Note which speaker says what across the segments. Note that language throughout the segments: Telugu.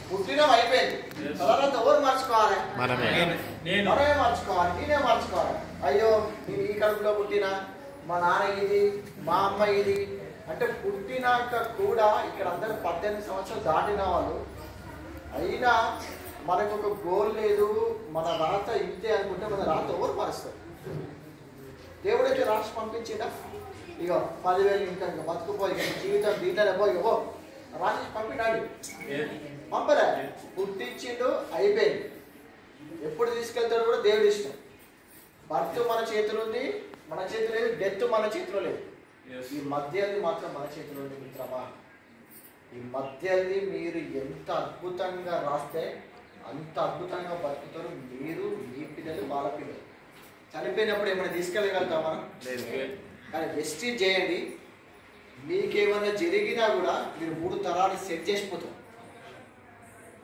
Speaker 1: పుట్టినం అయిపోయింది. తర్వాత ఎవరు మార్చుకోవాలి? మనమే మార్చుకోవాలి, నేనే మార్చుకోవాలి. అయ్యో నేను ఈ కడుపులో పుట్టినా, మా నాన్న ఇది, మా అమ్మ ఇది అంటే పుట్టినాక కూడా ఇక్కడ అందరూ 18 సంవత్సరాలు దాటిన వాళ్ళు అయినా మనకు ఒక గోల్ లేదు, మన రాత ఇంతే అనుకుంటే మన రాత ఎవరు మారుస్తారు? దేవుడైతే రాసి పంపించిందా? ఇగో 10,000 ఇంకా బతుకుపోయి జీవితం దీంట్లోనే పోయి రాసి పంపినాడు? పంపలే. పుట్టించిండు, అయిపోయింది. ఎప్పుడు తీసుకెళ్తాడు కూడా దేవుడి ఇష్టం. బర్త్ మన చేతిలో ఉంది, మన చేతిలో లేదు. డెత్ మన చేతిలో లేదు. ఈ మధ్యది మాత్రం మన చేతిలో ఉంది మిత్రమా. ఈ మధ్యది మీరు ఎంత అద్భుతంగా రాస్తే అంత అద్భుతంగా బతుకుతారు మీరు, మీ పిల్లలు, వాళ్ళ పిల్లలు. చనిపోయినప్పుడు ఏమైనా తీసుకెళ్ళగలుగుతామా? కానీ వెస్టేజ్ చేయండి. మీకేమైనా జరిగినా కూడా మీరు 3 తరాలు సెట్ చేసిపోతారు.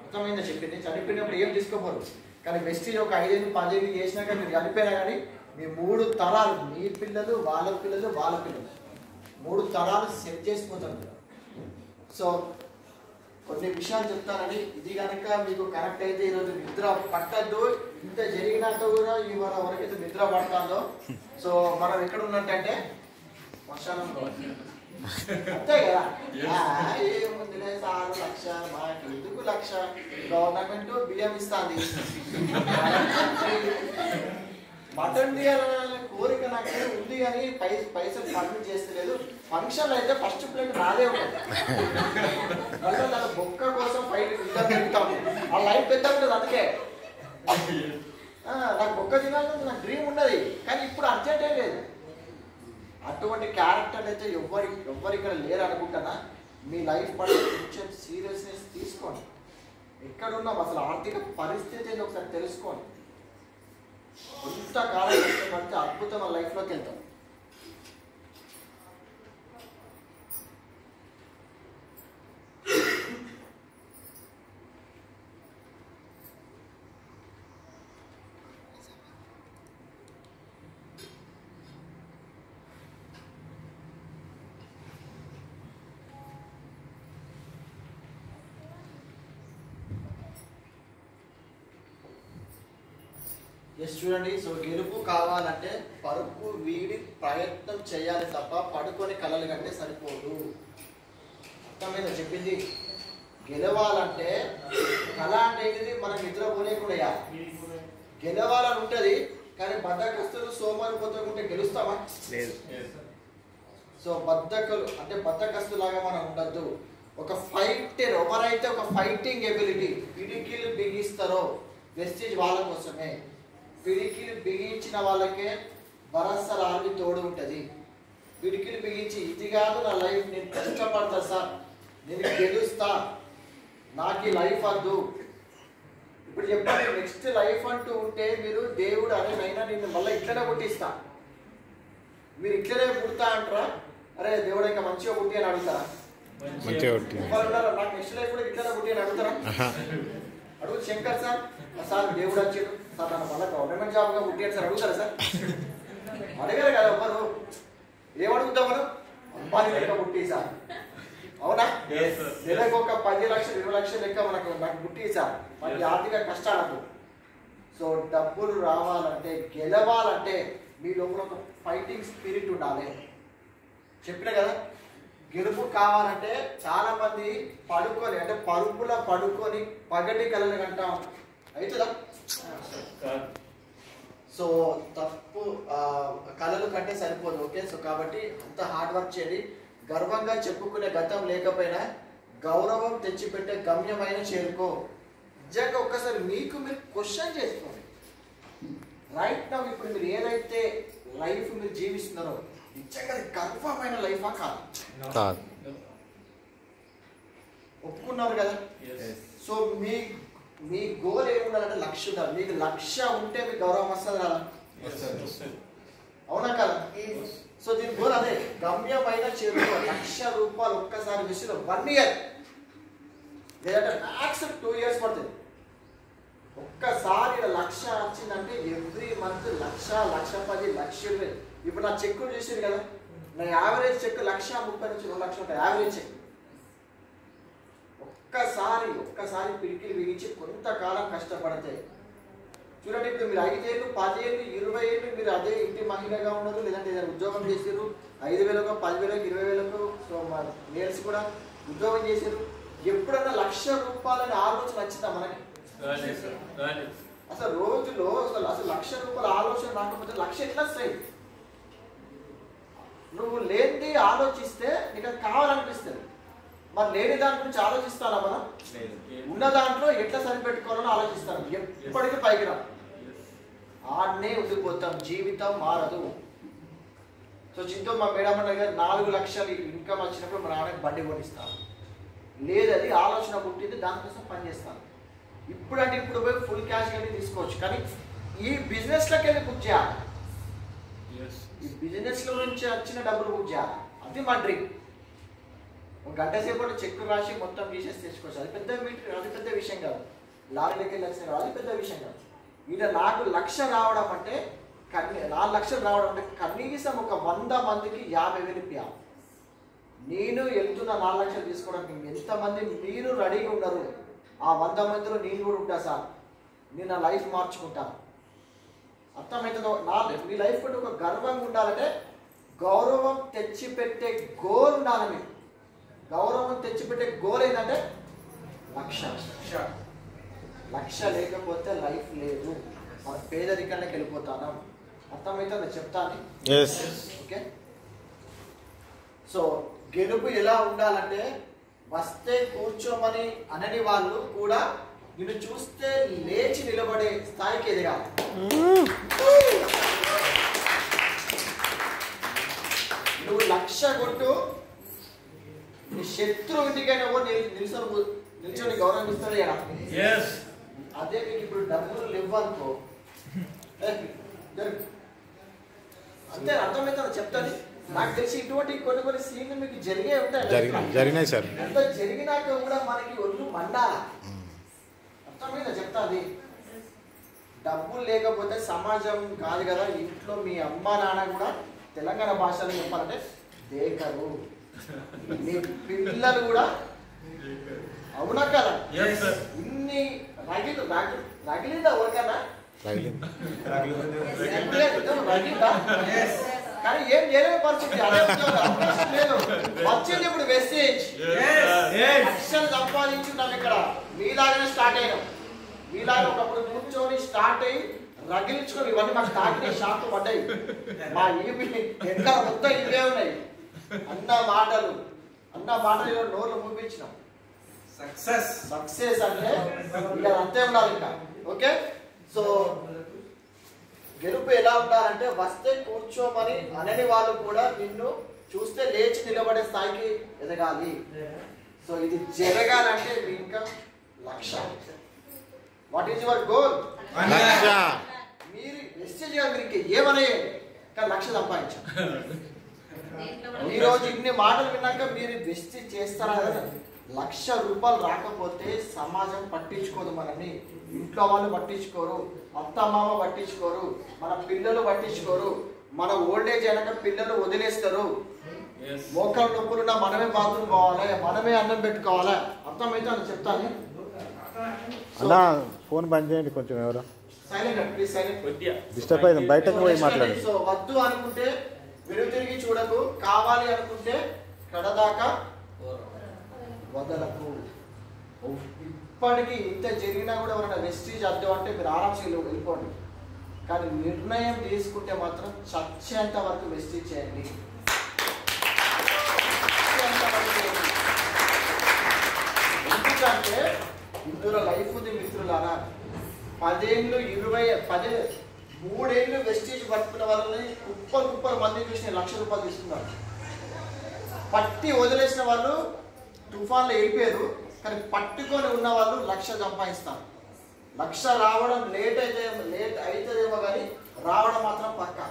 Speaker 1: అర్థమైందా చెప్పింది? చనిపోయినప్పుడు ఏం తీసుకోపోరు, కానీ వెస్టేజ్ ఒక 5-10 చేసినాక మీరు చనిపోయినా కానీ మీ 3 తరాలు, మీ పిల్లలు, వాళ్ళ పిల్లలు, వాళ్ళ పిల్లలు 3 తరాలు సెట్ చేసిపోతారు. సో కొన్ని విషయాలు చెప్తానని, ఇది కనుక మీకు కరెక్ట్ అయితే ఈరోజు నిద్ర పట్టద్దు. ఇంత జరిగినాక కూడా ఈ వరకైతే నిద్ర పడతాదో. సో మనం ఎక్కడ ఉన్నట్టంటే వర్షాలంలో అంతే కదా. ఏముందిలే 6 లక్ష, మాకు ఎందుకు 1 లక్ష, గవర్నమెంట్ బియ్యం ఇస్తుంది, మటన్ తీయాలనే కోరిక నాకు ఉంది కానీ పైసలు ఫండ్ చేస్తలేదు. ఫంక్షన్ అయితే ఫస్ట్ ప్లేట్ నాదే ఉంటుంది. మళ్ళీ నా బొక్క కోసం ఫైట్ పెడతాము. ఆ లైఫ్ పెద్ద ఉంటుంది. అందుకే నాకు బొక్క తినాలని నాకు డ్రీమ్ ఉన్నది, కానీ ఇప్పుడు అర్జెంట్ ఏం లేదు. అటువంటి క్యారెక్టర్ అయితే ఎవ్వరు ఇక్కడ లేరు అనుకుంటానా. మీ లైఫ్ పట్ల కొంచెం సీరియస్నెస్ తీసుకోండి. ఎక్కడున్నాం అసలు ఆర్థిక పరిస్థితి ఒకసారి తెలుసుకోండి. కొంతకాలం కష్టపడితే అద్భుతమైన లైఫ్లోకి వెళ్తాం. చూడండి. సో గెలుపు కావాలంటే పరుపు వీడి ప్రయత్నం చేయాలి తప్ప పడుకొని కలలు కంటే సరిపోదు. అర్థమైందా చెప్పింది? గెలవాలంటే కళ అంటే ఏంటిది? మనం నిద్రపోలే కూడా గెలవాలని ఉంటుంది, కానీ బద్దకస్తులు సోమరిపోతుంటే గెలుస్తామా? సో బద్దకస్తులాగా మనం ఉండద్దు. ఒక ఫైటర్, ఎవరైతే ఒక ఫైటింగ్ ఎబిలిటీ పిడికిలు బిగిస్తారో వెస్టేజ్ వాళ్ళ కోసమే. పిడికిలు బిగించిన వాళ్ళకే భరసర ఆర్మీ తోడు ఉంటుంది. పిడికిలు బిగించి ఇది కాదు నా లైఫ్, నేను కష్టపడతా సార్, నేను గెలుస్తా, నాకు ఈ లైఫ్ వద్దు. ఇప్పుడు చెప్పండి, నెక్స్ట్ లైఫ్ అంటూ ఉంటే మీరు దేవుడు అరే నైనా నేను మళ్ళీ ఇట్లనే పుట్టిస్తా, మీరు ఇట్లనే పుడతా అంటారా? అరే దేవుడు ఇంకా మంచిగా పుట్టి అని అడుగుతారా? నాకు నెక్స్ట్ లైఫ్ కూడా ఇట్లనే పుట్టి అని అడుగుతారా? అడుగు శంకర్ సార్ దేవుడు వచ్చాడు సార్, నన్ను మళ్ళీ గవర్నమెంట్ జాబ్గా పుట్టాడు సార్ అడుగుతారా సార్? అడగరు కదా ఎవరు. ఏమడుగుతాం మనం? అంబానీ లెక్క పుట్టి సార్, అవునా? నెలకు ఒక 10 లక్షలు 20 లక్షలు లెక్క నాకు పుట్టి సార్, మనకి ఆర్థిక కష్టాలకు. సో డబ్బులు రావాలంటే, గెలవాలంటే మీ లోపల ఒక ఫైటింగ్ స్పిరిట్ ఉండాలి. చెప్పిన కదా, గెలుపు కావాలంటే చాలా మంది పడుకొని అంటే పరుపుల పడుకొని పగటి కళలు కంటాం, అవుతుందా? సో తప్పు కళలు కంటే సరిపోదు. ఓకే, సో కాబట్టి అంత హార్డ్ వర్క్ చేయండి. గర్వంగా చెప్పుకునే గతం లేకపోయినా గౌరవం తెచ్చిపెట్టే గమ్యమైన చేరుకో. నిజంగా ఒక్కసారి మీకు మీరు క్వశ్చన్ చేసుకోండి. రైట్ నౌ ఇప్పుడు మీరు ఏదైతే లైఫ్ మీరు జీవిస్తున్నారో నిజంగా గర్వమైన లైఫా కాదు? ఒప్పుకున్నారు కదా? సో మీ గోల్ ఏముండాలంటే లక్ష్యం ఉండాలి. మీకు లక్ష్యం ఉంటే మీకు గౌరవం వస్తుంది కదా, అవునా కదా? సో దీని గోల్ అదే, గమ్యమైన చేరుకో. ₹1,00,000 ఒక్కసారి విషయంలో 1 ఇయర్ లేదంటే మ్యాక్స్ 2 ఇయర్స్ పడుతుంది. ఒక్కసారి 1,00,000 వచ్చిందంటే ఎవ్రీ మంత్ 1,00,000, 1,10,000, 1,20,000. ఇప్పుడు నా చెక్కులు చూసారు కదా, నా యావరేజ్ చెక్ 1,30,000 నుంచి 2 లక్షలు ఉంటాయి యావరేజ్ చెక్. ఒక్కసారి ఒక్కసారి పిడికిలు బిగించి కొంతకాలం కష్టపడితే చూడండి, ఇప్పుడు మీరు 5 ఏళ్ళు 10 ఏళ్ళు 20 ఏళ్ళు మీరు అదే ఇంటి మహిళగా ఉన్నారు, లేదంటే ఏదైనా ఉద్యోగం చేసారు, 5,000కో 10,000కో 20,000కో నేర్స్ కూడా ఉద్యోగం చేశారు. ఎప్పుడన్నా ₹1,00,000 ఆలోచన వచ్చిందా మనకి? అసలు రోజులో అసలు ₹1,00,000 ఆలోచన రాకపోతే 1,00,000 ఎట్లా వస్తాయి? నువ్వు లేనిది ఆలోచిస్తే నీకు అది కావాలనిపిస్తుంది. మరి లేని దాని గురించి ఆలోచిస్తానా మనం? ఉన్న దాంట్లో ఎట్లా సరిపెట్టుకోవాలని ఆలోచిస్తాను. ఎప్పటికీ పైకి రా, ఆడనే ఉండిపోతాం, జీవితం మారదు. సో చింతో మా మేడం గారు 4 లక్షలు ఇన్కమ్ వచ్చినప్పుడు మా నాన్నకి బండి కొనిస్తాను. లేదు, అది ఆలోచన పుట్టింది, దానికోసం పనిచేస్తాను. ఇప్పుడంటే ఇప్పుడు పోయి ఫుల్ క్యాష్ కానీ తీసుకోవచ్చు, కానీ ఈ బిజినెస్లోకి వెళ్ళి బుక్ చేయాలి. ఈ బిజినెస్లో నుంచి వచ్చిన డబ్బులు బుక్ చేయాలి. అది మా డ్రీమ్. ఒక గంట సేపు చెక్ రాసి మొత్తం తీసేసి తెచ్చుకోవచ్చు. అది పెద్ద విషయం కాదు. లారీలోకి వెళ్ళి వచ్చిన అది పెద్ద విషయం కాదు. ఇలా నాకు 1,00,000 రావడం అంటే 4 లక్షలు రావడం అంటే కనీసం ఒక 100 మందికి 50,000 ఇప్పాలి. నేను వెళ్తున్న 4 లక్షలు తీసుకోవడానికి ఎంతమంది మీరు రెడీగా ఉన్నారు? ఆ 100 మందిలో నేను కూడా ఉంటా సార్, నేను నా లైఫ్ మార్చుకుంటాను. అర్థమవుతుందో? మీ లైఫ్ కూడా ఒక గర్వంగా ఉండాలంటే గౌరవం తెచ్చిపెట్టే గోల్ ఉండాలి. మీకు గౌరవం తెచ్చిపెట్టే గోల్ ఏంటంటే 1,00,000 లేకపోతే లైఫ్ లేదు. మన పేదరికానికి వెళ్ళిపోతాను. అర్థమవుతుందో చెప్తాను. ఓకే, సో గెలుపు ఎలా ఉండాలంటే వస్తే కూర్చోమని అనని వాళ్ళు కూడా నిన్ను చూస్తే లేచి నిలబడే స్థాయికి ఎదగాలి. నువ్వు 1,00,000 కొట్టు, నీ శత్రువు ఇంటికైనా కూడా నిల్చొని గౌరవిస్తాడు కదా. అదే మీకు ఇప్పుడు డబ్బులు లేవనుకో, అంతే. అర్థమవుతుందో చెప్తాను. నాకు తెలిసి ఇటువంటి కొన్ని సీన్లు మీకు జరిగినాయి సార్. ఎంత జరిగినాక కూడా మనకి ఒళ్ళు మండాల. అర్థమైందా చెప్తాది? డబ్బులు లేకపోతే సమాజం కాదు కదా. ఇంట్లో మీ అమ్మ నాన్న కూడా తెలంగాణ భాషలో చెప్పాలంటే దేకరు. మీ పిల్లలు కూడా అవునా కదా? ఇన్ని రగిలిందా ఎవరికన్నా? రగిలిందా? కానీ ఏం చేయలేని పరిస్థితి. లేదు, వచ్చింది ఇప్పుడు మెసేజ్. లక్షలు సంపాదించున్నాం ఇక్కడ. మీలాగానే స్టార్ట్ అయినాం. మీలాగా ఒకప్పుడు కూర్చొని స్టార్ట్ అయ్యి రగిలించుకొని ఇవన్నీ మాకు తాకినాయి, షాక్ పడ్డాయి. మా ఈపి ఎక్కడ మొత్తం ఇవే ఉన్నాయి. అన్న మాటలు నోర్లు మూపించినాం. సక్సెస్ అంటే ఇక అంతే ఉండాలి ఇంకా. ఓకే, సో గెలుపు ఎలా ఉండాలంటే వస్తే కూర్చోమని అనని వాళ్ళు కూడా నిన్ను చూస్తే లేచి నిలబడే స్థాయికి ఎదగాలి. సో ఇది జరగాలంటే మీ ఇంకా 1,00,000. What is your goal? 1,00,000. మీరు మెసేజ్ మీరు ఏమనే కానీ 1,00,000 సంపాదించారు. ఈరోజు ఇన్ని మాటలు విన్నాక మీరు వెస్ట్ చేస్తారా? ₹1,00,000 రాకపోతే సమాజం పట్టించుకోదు మనల్ని. ఇంట్లో వాళ్ళు పట్టించుకోరు, అత్తమామ పట్టించుకోరు, మన పిల్లలు పట్టించుకోరు. మన ఓల్డేజ్ అయినాక పిల్లలు వదిలేస్తారు. మోకాలు నొప్పులున్నా మనమే బాత్రూమ్ పోవాలి, మనమే అన్నం పెట్టుకోవాలి. అర్థమైతే అని చెప్తాను.
Speaker 2: ఫోన్ బంద్ చేయండి కొంచెం. ఎవరో
Speaker 1: సైలెంట్ ప్లీజ్, సైలెంట్.
Speaker 2: డిస్టర్బ్ అయింది, బయటకు పోయి మాట్లాడండి.
Speaker 1: సో వద్దు అనుకుంటే వెనుతిరిగి చూడకు, కావాలి అనుకుంటే కడదాకా వదలకు. ఇప్పటికీ ఇంత జరిగినా కూడా ఎవరైనా వెస్టీజ్ అద్దం అంటే మీరు ఆరాంశ వెళ్ళిపోండి. కానీ నిర్ణయం తీసుకుంటే మాత్రం చచ్చేంత వరకు వెస్టీజ్ చేయండి. ఎందుకంటే ఇందులో లైఫ్ ఉంది మిత్రులారా. 10 ఏళ్ళు 3 ఏళ్ళు వెస్టీజ్ పట్టుకున్న వాళ్ళని కుప్పలు మంది చూసిన ₹1,00,000 తీసుకున్నారు. పట్టి వదిలేసిన వాళ్ళు తుఫాన్లో వెళ్ళిపోయారు. కానీ పట్టుకొని ఉన్న వాళ్ళు 1,00,000 సంపాదిస్తారు. 1,00,000 రావడం లేట్ అవుతుందేమో కానీ రావడం మాత్రం పక్కా.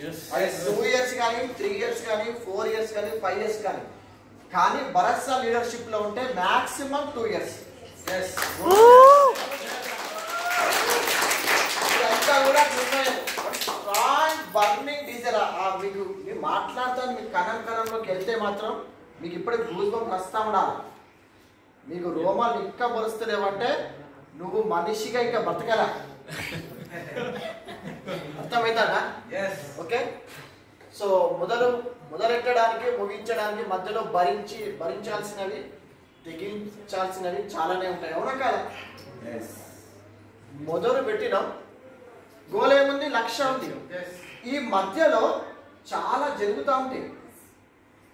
Speaker 1: 2 ఇయర్స్ కానీ 3 ఇయర్స్ కానీ 4 ఇయర్స్ కానీ 5 ఇయర్స్ కానీ. కానీ భరత్సా లీడర్షిప్ లో ఉంటే మాక్సిమం 2 ఇయర్స్. ఇదంతా కూడా స్ట్రాంగ్ బర్నింగ్ డీజర్. మీకు మీరు మాట్లాడతాను, మీకు కణంలోకి వెళ్తే మాత్రం మీకు ఇప్పటికి గూస్ బంప్ వస్తా ఉండాలి. నీకు రోమాలు ఇంకా బరుస్తలేవంటే నువ్వు మనిషిగా ఇంకా బ్రతకలా. అర్థమవుతానా? ఓకే. సో మొదలెట్టడానికి ముగించడానికి మధ్యలో భరించాల్సినవి తెగించాల్సినవి చాలానే ఉంటాయి. అవునా కాదా? మొదలు పెట్టినాం, గోల్ ఏముంది, లక్ష్యం ఉంది. ఈ మధ్యలో చాలా జరుగుతూ ఉంటాయి.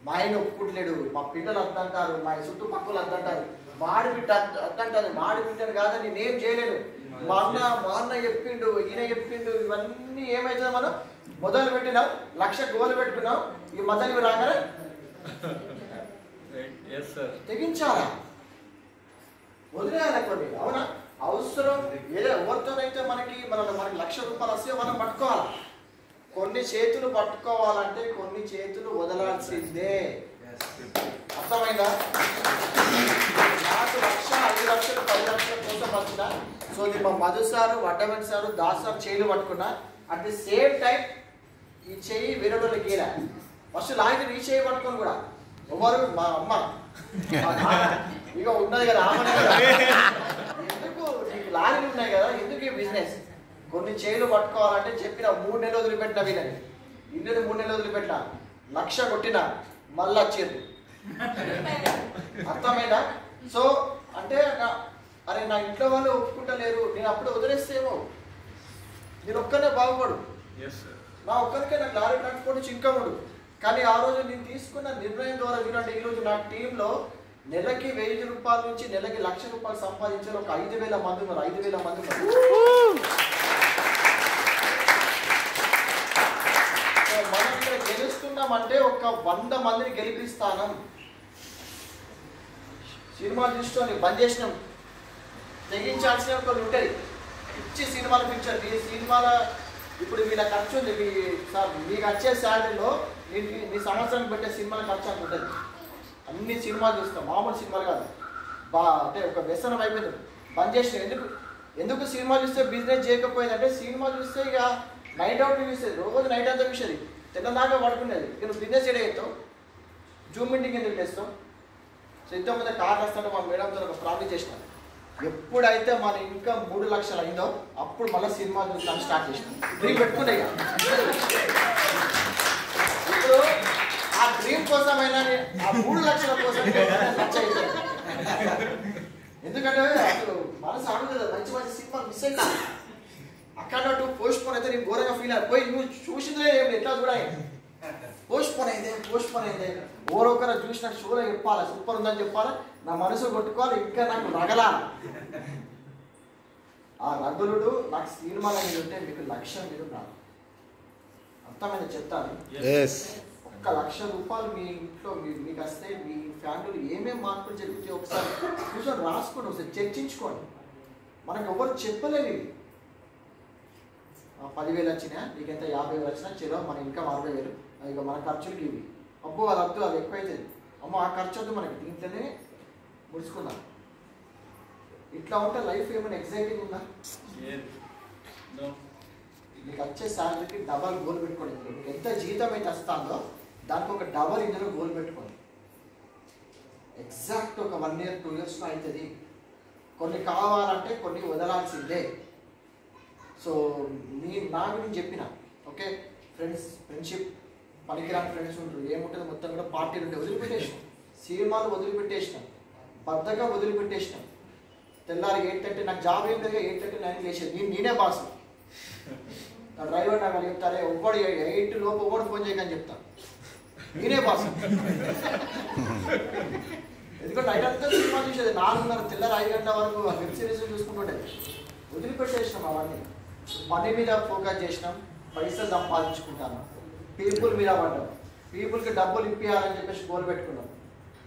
Speaker 1: మా ఆయన ఒప్పుకుంటలేడు, మా పిల్లలు అద్దంటారు, మా చుట్టుపక్కల అద్దంటారు, మాడి బిడ్డ అద్దంటారు. మాడి బిడ్డను కాదని నేనేం చేయలేను, మా అన్న చెప్పిండు, ఈయన చెప్పిండు. ఇవన్నీ ఏమైతుందో మనం మొదలు పెట్టినాం, లక్ష్య గోలు పెట్టుకున్నాం. ఈ మధ్యలో రాగానే తెగించాలా, వదిలేయాలి కొన్ని. అవునా? అవసరం ఏదో ఎవరితోనైతే మనకి ₹1,00,000 వస్తే మనం పట్టుకోవాలి. కొన్ని చేతులు పట్టుకోవాలంటే కొన్ని చేతులు వదలాల్సిందే. అర్థమైందా? నాకు 1,00,000, 5,00,000, 10,00,000 కోసం వచ్చిన. సో ఇది మా Madhu sir, Vaddamani sir, Das sir చేయిలు పట్టుకున్నా. అట్ ది సేమ్ టైం ఈ చెయ్యి విరడులు గీల ఫస్ట్ లాగి ఈ చేయి పట్టుకొని కూడా ఎవరు మా అమ్మ ఇక ఉన్నది కదా, ఎందుకు నీకు లారీలు ఉన్నాయి కదా, ఎందుకు ఈ బిజినెస్? కొన్ని చేయిలు పట్టుకోవాలంటే చెప్పిన 3 నెలలు వదిలిపెట్టిన వీళ్ళని, ఇల్లుని 3 నెలలు వదిలిపెట్టిన, 1,00,000 కొట్టిన, మళ్ళీ వచ్చేది. అర్థమైనా? సో అంటే అరే నా ఇంట్లో వాళ్ళు ఒప్పుకుంటలేరు, నేను అప్పుడు వదిలేస్తేమో నేను ఒక్కనే బాగుపడు, నా ఒక్కరికే నాకు లారీ ట్రాన్స్పోర్ట్ నుంచి ఇన్కమ్ ఉండు. కానీ ఆ రోజు నేను తీసుకున్న నిర్ణయం ద్వారా చూడండి, ఈరోజు నా టీంలో నెలకి ₹1,000 నుంచి నెలకి ₹1,00,000 సంపాదించారు ఒక 5,000 మంది ఉన్నారు. 5,000 మంది ఉన్నారు. మనం ఇక్కడ గెలుస్తున్నామంటే ఒక 100 మందిని గెలిపిస్తాను. సినిమా చూసుకొని బంద్ చేసినాం, తెగించాల్సినవి కొన్ని ఉంటాయి. ఇచ్చి సినిమాలు పిక్చర్, ఈ సినిమాల ఇప్పుడు వీళ్ళ ఖర్చు ఉంది, మీకు వచ్చే శాలరీలో మీ సంవత్సరానికి పెట్టే సినిమాల ఖర్చు అని ఉంటుంది. అన్ని సినిమాలు చూస్తాం, మామూలు సినిమాలు కాదు. అంటే ఒక వ్యసనం అయిపోయింది, బంద్ చేసిన. ఎందుకు సినిమా చూస్తే బిజినెస్ చేయకపోయేదంటే, సినిమా చూస్తే ఇక నైట్ అవుట్ చూసేది, రోజు నైట్ అంతా చూసేది, తెల్లదాకా పడుకునేది. ఇక నువ్వు బిజినెస్ ఏడే చేస్తావు, జూమ్ మీటింగ్ ఎందుకు చేస్తావు? సో ఇంతకుముందు కార్లు వస్తుంటే మా మేడంతో ఒక ప్రాబ్లం చేసినాం. ఎప్పుడైతే మన ఇన్కమ్ 3 లక్షలు అయిందో అప్పుడు మళ్ళీ సినిమా చూస్తాను స్టార్ట్ చేసినాం. డ్రీమ్ పెట్టుకునే ఇప్పుడు ఆ డ్రీమ్ కోసమైనా ఆ 3 లక్షల కోసం ఖర్చు అవుతుంది. ఎందుకంటే అసలు మనసు ఆడుతుంది, మంచి మంచి సినిమా మిస్ అయినా అక్కడ పోస్ట్ పోన్ అయితే నేను ఘోరంగా ఫీల్ అయ్యి పోయి నువ్వు చూసిందే ఏమి ఎట్లా కూడా పోస్ట్ పోన్ అయిందే ఓరొకరు చూసినట్టు షోలో చెప్పాలి, సూపర్ ఉందని చెప్పాలి, నా మనసు కొట్టుకోవాలి, ఇంకా నాకు రగలాలి. ఆ రగులుడు నాకు సినిమాల మీద ఉంటే మీకు లక్ష్యం మీద రాదు. అర్థమైంది చెప్తాను. ₹1,00,000 మీ ఇంట్లో మీకు వస్తే మీ ఫ్యామిలీలో ఏమేమి మార్పులు జరిగితే ఒకసారి కూర్చొని రాసుకోండి, ఒకసారి చర్చించుకోండి. మనకు ఎవరు చెప్పలేవి. 10,000 వచ్చినా నీకెంత 50,000 వచ్చినా చెరో మన ఇన్కమ్ 60,000, ఇక మన ఖర్చులకి ఇవి. అబ్బో అది వద్దు, అది ఎక్కువైతుంది, అమ్మో ఆ ఖర్చు వద్దు, మనకి దీంట్లోనే ముడుచుకున్నాం. ఇట్లా ఉంటే లైఫ్ ఏమైనా ఎగ్జైటింగ్ ఉందా? మీకు వచ్చే శాలరీకి డబల్ గోల్ పెట్టుకోండి. మీకు ఎంత జీతం అయితే వస్తుందో దానికి ఒక డబల్ ఇందులో గోల్ పెట్టుకోండి. ఎగ్జాక్ట్ ఒక 1 year 2 yearsలో అవుతుంది. కొన్ని కావాలంటే కొన్ని వదలాల్సిందే. సో నా గురించి చెప్పిన ఓకే, ఫ్రెండ్షిప్ పనికిరాని ఫ్రెండ్స్ ఉంటారు, ఏముంటుంది మొత్తం కూడా పార్టీలు ఉంటే వదిలిపెట్టేసినాం, సినిమాలు వదిలిపెట్టేసినాం, బద్దగా వదిలిపెట్టేసినాం. తెల్లారి 8:30 నాకు జాబ్ ఏం లేదు, 8:30 9 లేచేది, నేనే బాస్. నా డ్రైవర్ నాకు చెప్తారే ఒక్కడు 8 లోపు ఒకటి ఫోన్ చేయకని చెప్తాను, నేనే బాస్. ఎందుకంటే నైట్ అంతా సినిమా చూసేది, 4:30 తెల్లారి 5 గంటల వరకు వెబ్ సిరీస్ చూసుకుంటుండేది. వదిలిపెట్టేసినాం అవన్నీ. పని మీద ఫోకస్ చేసినాం, పైసలు సంపాదించుకుంటాను, పీపుల్ మీద పడ్డాం, పీపుల్కి డబ్బులు ఇప్పించాలని చెప్పేసి గోల్ పెట్టుకున్నాం.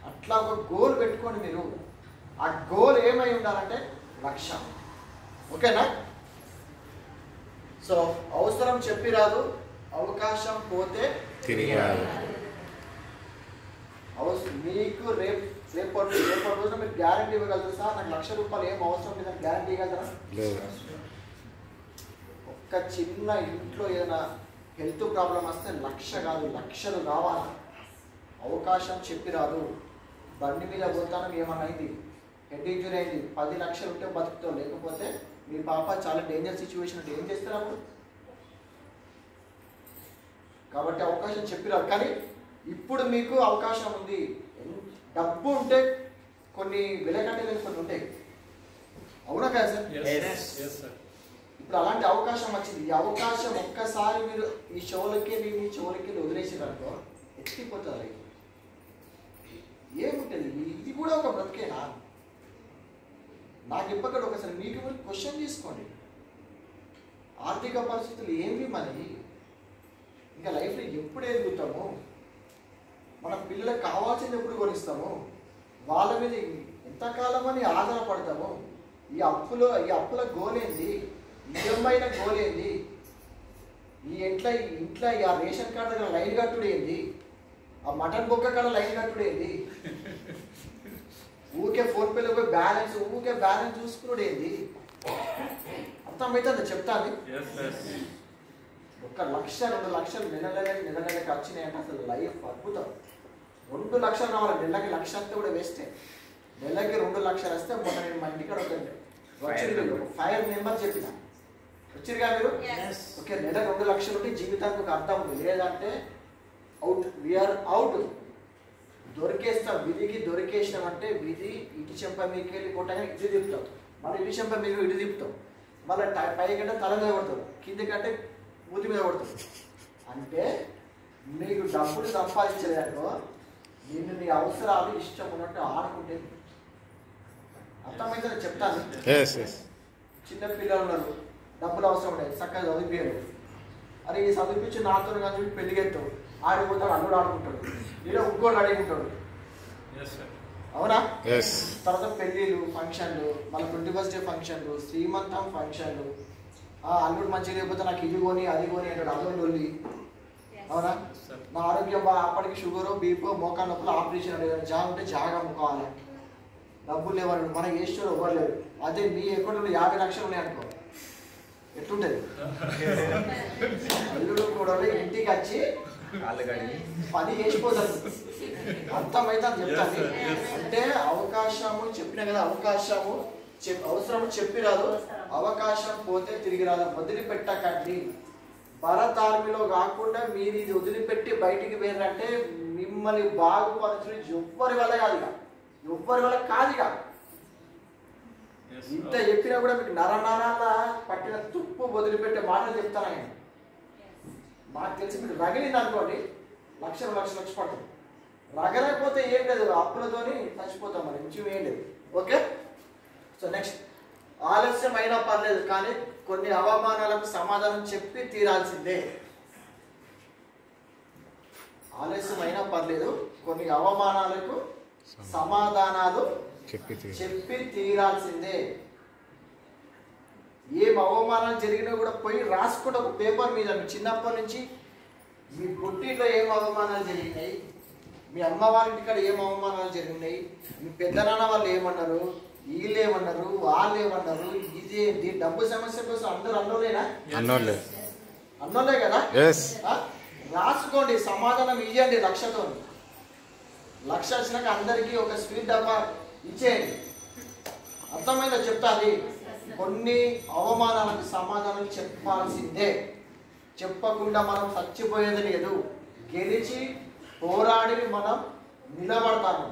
Speaker 1: అట్లా ఒక గోల్ పెట్టుకోండి మీరు. ఆ గోల్ ఏమై ఉండాలంటే లక్ష్యం. ఓకేనా? సో అవసరం చెప్పి రాదు, అవకాశం పోతే తిరిగి రాదు. మీకు రేపటి రోజున మీరు గ్యారంటీ ఇవ్వగలరు సార్, నాకు ₹1,00,000 ఏం అవసరం లేదని గ్యారంటీ ఇవ్వగలరా? ఒక్క చిన్న ఇంట్లో ఏదైనా హెల్త్ ప్రాబ్లం వస్తే 1,00,000 కాదు లక్షలు కావాలి. అవకాశం చెప్పి రాదు. బండి మీద పోతాను ఏమన్నా అయింది, హెడ్ ఇంజురీ అయింది, 10 లక్షలు ఉంటే బతుకుతావు, లేకపోతే మీ పాప చాలా డేంజర్ సిచ్యువేషన్ ఉంటే ఏం చేస్తారు అప్పుడు? కాబట్టి అవకాశం చెప్పిరారు. కానీ ఇప్పుడు మీకు అవకాశం ఉంది. డబ్బు ఉంటే కొన్ని వెలకట్టలేని కొన్ని ఉంటాయి, అవునా కదా సార్? ఇప్పుడు అలాంటి అవకాశం వచ్చింది. ఈ అవకాశం ఒక్కసారి మీరు ఈ చెవులకి మీ చెవులకి వదిలేసిననుకో ఎత్తిపోతుంది. ఏముంటుంది? ఇది కూడా ఒక బ్రతికేనా? నాకు ఇప్పటికీ ఒకసారి మీకు మీరు క్వశ్చన్ తీసుకోండి. ఆర్థిక పరిస్థితులు ఏమి మనకి? ఇంకా లైఫ్లో ఎప్పుడు ఎదుగుతాము? మన పిల్లలకు కావాల్సింది ఎప్పుడు కొనిస్తాము? వాళ్ళ మీద ఎంతకాలం అని ఆధారపడతాము? ఈ అప్పుల గోలేంది? నిజమైన గోలేంది? ఈ ఇంట్లో ఆ రేషన్ కార్డు దగ్గర లైన్ కట్టుడు ఏంది? ఆ మటన్ బొక్క కాడ లైన్ కట్టుడు ఏంది? ఊరికే ఫోన్పేలో పోయి బ్యాలెన్స్ చూసుకున్నాడు ఏంది? అర్థమైతే చెప్తాను. 1 లక్ష 2 లక్షలు నెలకి వచ్చినాయంటే అసలు లైఫ్ అద్భుతం. 2 లక్షలు రావాలి, నెలకి 1 లక్ష అంతా కూడా వేస్తే. నెలకి 2 లక్షలు వస్తే మొన్న నేను మా ఇంటికాడ వచ్చింది 5 మెంబర్స్ చెప్పిన వచ్చిరుగా మీరు. ఓకే, నెల 2 లక్షలు ఉంటే జీవితానికి ఒక అర్థం ఉంది. లేదంటే అవుట్, వీఆర్ అవుట్. దొరికేస్తాం, విధికి దొరికేసినామంటే విధి ఇటు చెంప మీకు వెళ్ళి కొట్టగా ఇటు తిప్పుతాం, మళ్ళీ ఇటు చెంప మీకు ఇటు తిప్పుతాం, మళ్ళీ పైకంటే తల మీద పడతాం, కిందకంటే మూతి మీద పడతాం. అంటే నీకు డబ్బులు సంపాదించలేదనుకో నిన్ను నీ అవసరాలు ఇష్టం ఉన్నట్టు ఆడుకుంటే. అర్థమైతే చెప్తాను. చిన్న పిల్లలు ఉన్నారు, డబ్బులు అవసరం ఉండేది, చక్కగా చదివిపోయారు. అరే ఈ చదివించి నాతో కానీ పెళ్ళిగెత్తావు, ఆడిపోతాడు, అల్లుడు ఆడుకుంటాడు, ఇలా ఇంకోటి అడుగుంటాడు, అవునా? తర్వాత పెళ్ళిళ్ళు, ఫంక్షన్లు, మన 21st డే ఫంక్షన్లు, శ్రీమంతం ఫంక్షన్లు. అల్లుడు మంచిగా లేకపోతే నాకు ఇది కొని అది కొని అంటాడు, అల్లుడు వెళ్ళి, అవునా? నా ఆరోగ్యం అప్పటికి షుగరు బీపీ మోకా నొప్పులు ఆపరేషన్ అడిగారు, జాగ ఉంటే జాగా అమ్ముకోవాలి, డబ్బులు లేవన్నాడు, మనకి ఏ స్టోర్ ఇవ్వలేదు. అదే మీ అకౌంట్లో 50 లక్షలు ఉన్నాయనుకో ఎట్లుంటది? అల్లుడు కూడా ఇంటికి వచ్చి పని చేసిపోతారు. అర్థమైతే అని చెప్తాను. అంటే అవకాశము చెప్పిన కదా, అవసరము చెప్పి రాదు, అవకాశం పోతే తిరిగి రాదు. వదిలిపెట్టకండి. భరత్ ఆర్మీలో కాకుండా మీరు ఇది వదిలిపెట్టి బయటికి పోయారంటే మిమ్మల్ని బాగుపరచడం ఎవ్వరి వల్ల కాదుగా. ఇంత చెప్పినా కూడా మీకు నరనరాల పట్టిన తుప్పు వదిలిపెట్టే మాటలు చెప్తాను. ఆయన నాకు తెలిసి మీకు రగిలింది అనుకోండి, 1 లక్ష పడుతుంది. రగలేకపోతే ఏం లేదు, అప్పులతోని చచ్చిపోతాం, మరి ఇంకేం ఏం లేదు. ఓకే, సో నెక్స్ట్, ఆలస్యం అయినా పర్లేదు కానీ కొన్ని అవమానాలకు సమాధానం చెప్పి తీరాల్సిందే. ఆలస్యం అయినా పర్లేదు, కొన్ని అవమానాలకు సమాధానాలు చెప్పి తీరాల్సిందే. ఏం అవమానాలు జరిగినా కూడా పోయి రాసుకుంటే ఒక పేపర్ మీద మీ చిన్నప్పటి నుంచి మీ పుట్టింట్లో ఏం అవమానాలు జరిగినాయి, మీ అమ్మ వాళ్ళ ఇంటికాడ ఏం అవమానాలు జరిగినాయి, మీ పెద్దనాన్న వాళ్ళు ఏమన్నారు, వీళ్ళు ఏమన్నారు, వాళ్ళు ఏమన్నారు, ఇదేంటి, డబ్బు సమస్య కోసం అందరూ అన్నోలేనా? అన్నోలే కదా. రాసుకోండి, సమాధానం ఇవ్వండి. 1 లక్షతో 1 లక్ష వచ్చినాక అందరికీ ఒక స్వీట్ డబ్బా ఇచ్చేయండి. అర్థమైందో చెప్తాది. కొన్ని అవమానాలకు సమాధానం చెప్పాల్సిందే. చెప్పకుండా మనం చచ్చిపోయేది లేదు. గెలిచి పోరాడి మనం నిలబడతాము.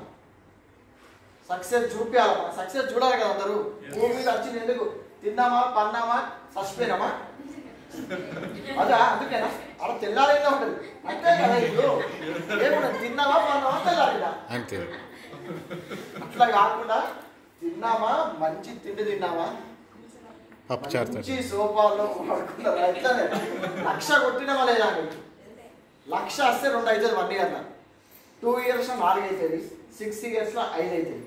Speaker 1: సక్సెస్ చూపించాలి. మనం సక్సెస్ చూడాలి కదా. అందరూ భూమి మీద వచ్చింది ఎందుకు? తిన్నామా, పన్నామా, చచ్చిపోయినామా? అదా అందుకేనా? అలా తెల్లారైనా ఉంటుంది అంతే కదా. ఇప్పుడు ఏముండదు, తిన్నామా పన్నామా తెల్లారిదా అంతే. అట్లా కాకుండా తిన్నామా, మంచి తిండి తిన్నామా, మంచి సోఫాలో పడుకున్నారా, ఎట్లనే 1 లక్ష కొట్టినామా లేదా? 1 లక్ష వస్తే 2 అవుతుంది 1 ఇయర్. 2 ఇయర్స్లో 4 అవుతుంది, 6 ఇయర్స్లో 5 అవుతుంది.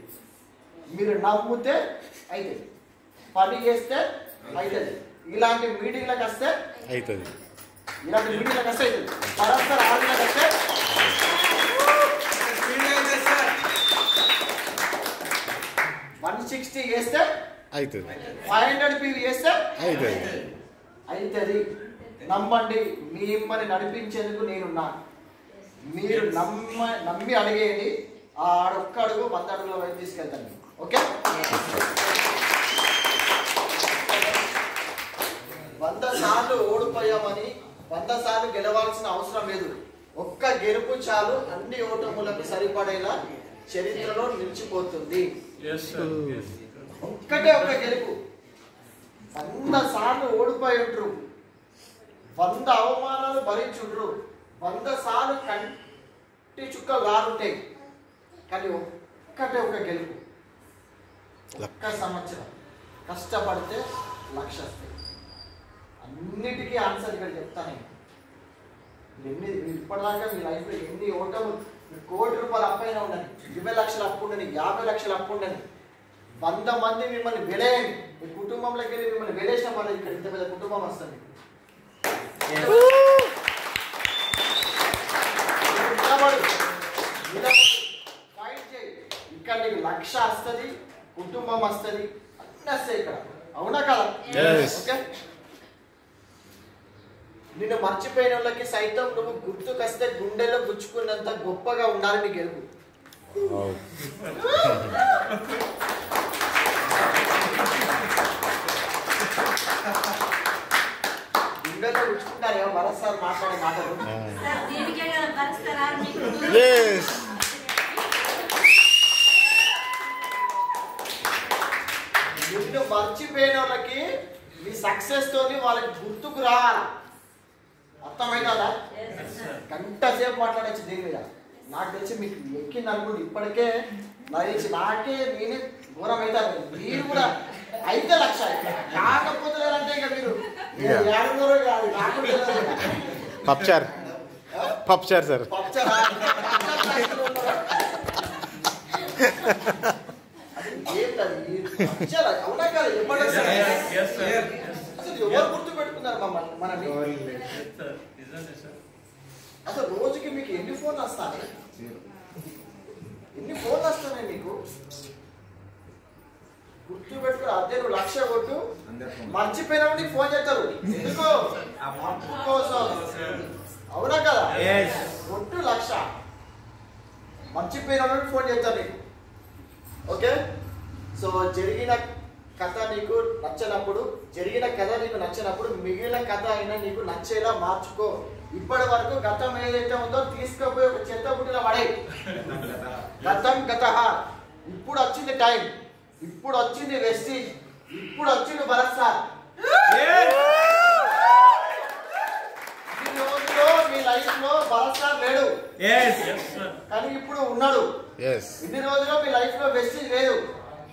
Speaker 1: మీరు నమ్మితే అవుతుంది, పని చేస్తే అవుతుంది. ఇలాంటి మీటింగ్లకు వస్తే అవుతుంది, ఇలాంటి మీటింగ్లకు వస్తే అవుతుంది. పరస్పర ఆలోచనలకు వస్తే 160 వేస్తే అవుతుంది, 500 PV వేస్తే అవుతుంది. నమ్మండి. మిమ్మల్ని నడిపించేందుకు నేనున్నా. మీరు నమ్మి అడిగేయండి. ఆ ఒక్క అడుగు 100 అడుగుల వైపు తీసుకెళ్తాను. ఓకే 100 సార్లు ఓడిపోయామని 100 సార్లు గెలవాల్సిన అవసరం లేదు. ఒక్క గెలుపు చాలు అన్ని ఓటములకు సరిపడేలా చరిత్రలో నిలిచిపోతుంది. ఒక్కటే ఒక్క గెలుపు. 100 సార్లు ఓడిపోయి ఉంటారు, 100 అవమానాలు భరించుండ్రు, 100 సార్లు కంటి చుక్కలు రాలుంటాయి. కానీ ఒక్కటే ఒక గెలుపు. ఒక్క సంవత్సరం కష్టపడితే లక్ష వస్తాయి. అన్నిటికీ ఆన్సర్ ఇక్కడ చెప్తాను. ఇప్పటిదాకా మీ లైఫ్లో ఎన్ని ఓటములు, కోటి రూపాయలు అప్పైనా ఉండని, 20 లక్షలు అప్పు ఉండని, 50 లక్షలు అప్పు ఉండని, 100 మంది మిమ్మల్ని వెలేయండి, మీ కుటుంబంలోకి వెళ్ళి మిమ్మల్ని వెలేసిన వాళ్ళు ఇక్కడ ఇంత పెద్ద కుటుంబం వస్తుంది. ఇక్కడ నీకు లక్ష వస్తుంది, కుటుంబం వస్తుంది, అన్నీ వస్తాయి ఇక్కడ. అవునా కదా? ఓకే. నిన్ను మర్చిపోయిన వాళ్ళకి సైతం నువ్వు గుర్తుకొస్తే గుండెలో గుచ్చుకున్నంత గొప్పగా ఉండాలి నీ గెలుపు. గుండెలో గుచ్చుకుంటారేమో మరోసారి మాట్లాడే మాటలు. నిన్ను మర్చిపోయిన వాళ్ళకి మీ సక్సెస్ తోని వాళ్ళకి గుర్తుకు రావాలా. అర్థమైందా? గంట సేపు మాట్లాడచ్చు దీని మీద. నాకు తెలిసి మీకు ఎక్కింది అనుకుంటే ఇప్పటికే నాకే నేనే ఘోరం అవుతాను. మీరు కూడా అయితే లక్ష కాకపోతే అంటే ఇక మీరు ఏడున్నరో కాదు
Speaker 2: పప్చార్ పప్చార్ సార్
Speaker 1: అవునా కదా? ఎవరు గుర్తు పెట్టుకున్నారు మమ్మల్ని మనని? అసలు రోజుకి మీకు ఎన్ని ఫోన్లు వస్తాయి? ఎన్ని ఫోన్లు వస్తున్నాయి మీకు? గుర్తు పెట్టుకుని అదే నువ్వు లక్ష కొట్టు, మర్చిపోయినా నీకు ఫోన్ చేస్తారు. ఎందుకు? అప్పు కోసం. అవునా కదా? కొట్టు లక్ష, మర్చిపోయిన ఫోన్ చేస్తారు నీకు. ఓకే. సో జరిగిన కథ నీకు నచ్చనప్పుడు, జరిగిన కథ నీకు నచ్చినప్పుడు మిగిలిన కథ అయినా నీకు నచ్చేలా మార్చుకో. ఇప్పటి వరకు గతం ఏదైతే ఉందో తీసుకుపోయి ఒక చెత్త పుట్టిన పడే. గతం గత. ఇప్పుడు వచ్చింది టైం, ఇప్పుడు వచ్చింది వెస్టీజ్, ఇప్పుడు వచ్చింది భరత్ సార్. ఈ రోజులో మీ లైఫ్ లో భరత్ సార్ లేడు, కానీ ఇప్పుడు ఉన్నాడు. ఇన్ని రోజుల్లో మీ లైఫ్ లో వెస్టీజ్ లేదు,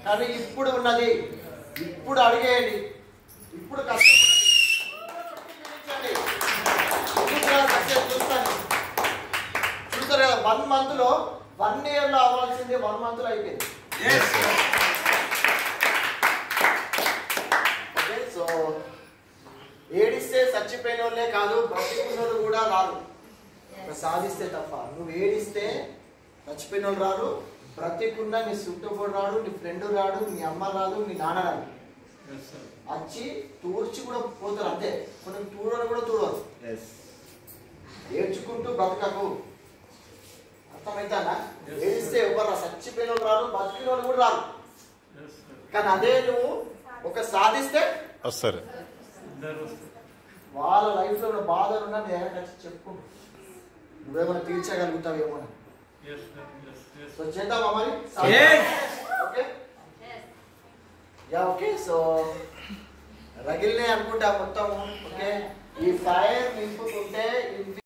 Speaker 1: కానీ ఇప్పుడు ఉన్నది. ఇప్పుడు అడిగేయండి, ఇప్పుడు కష్టపడండి, చూస్తారు కదా. 1 month లో 1 year లో అవ్వాల్సింది 1 month లో అయిపోయింది. ఓకే. సో ఏడిస్తే చచ్చిపోయిన వాళ్ళే కాదు, బ్రతికున్న వాళ్ళు కూడా రారు సాధిస్తే తప్ప. నువ్వు ఏడిస్తే చచ్చిపోయిన వాళ్ళు రారు, బ్రతికున్న నీ చుట్టుపడి రాడు, నీ ఫ్రెండ్ రాడు, నీ అమ్మ రాదు, నీ నాన్న రాదు. వచ్చి తూర్చి కూడా పోతారు అంతే. కొన్ని తూడని కూడా తూడరు. ఏడ్చుకుంటూ బ్రతకకు. అర్థమైందా? ఏడిస్తే ఎవరు చచ్చిపోయిన వాళ్ళు రారు, బతికిన వాళ్ళు కూడా రారు. కానీ అదే నువ్వు ఒక సాధిస్తే
Speaker 2: వస్తారు.
Speaker 1: వాళ్ళ లైఫ్ లో బాధలున్నా నేను చెప్పు, నువ్వేమైనా తీర్చగలుగుతావేమో. సో చేద్దామా మరి? ఓకే. Yeah okay. సో రగిలినే అనుకుంటా మొత్తం. ఓకే. ఈ ఫైర్ నింపుకుంటే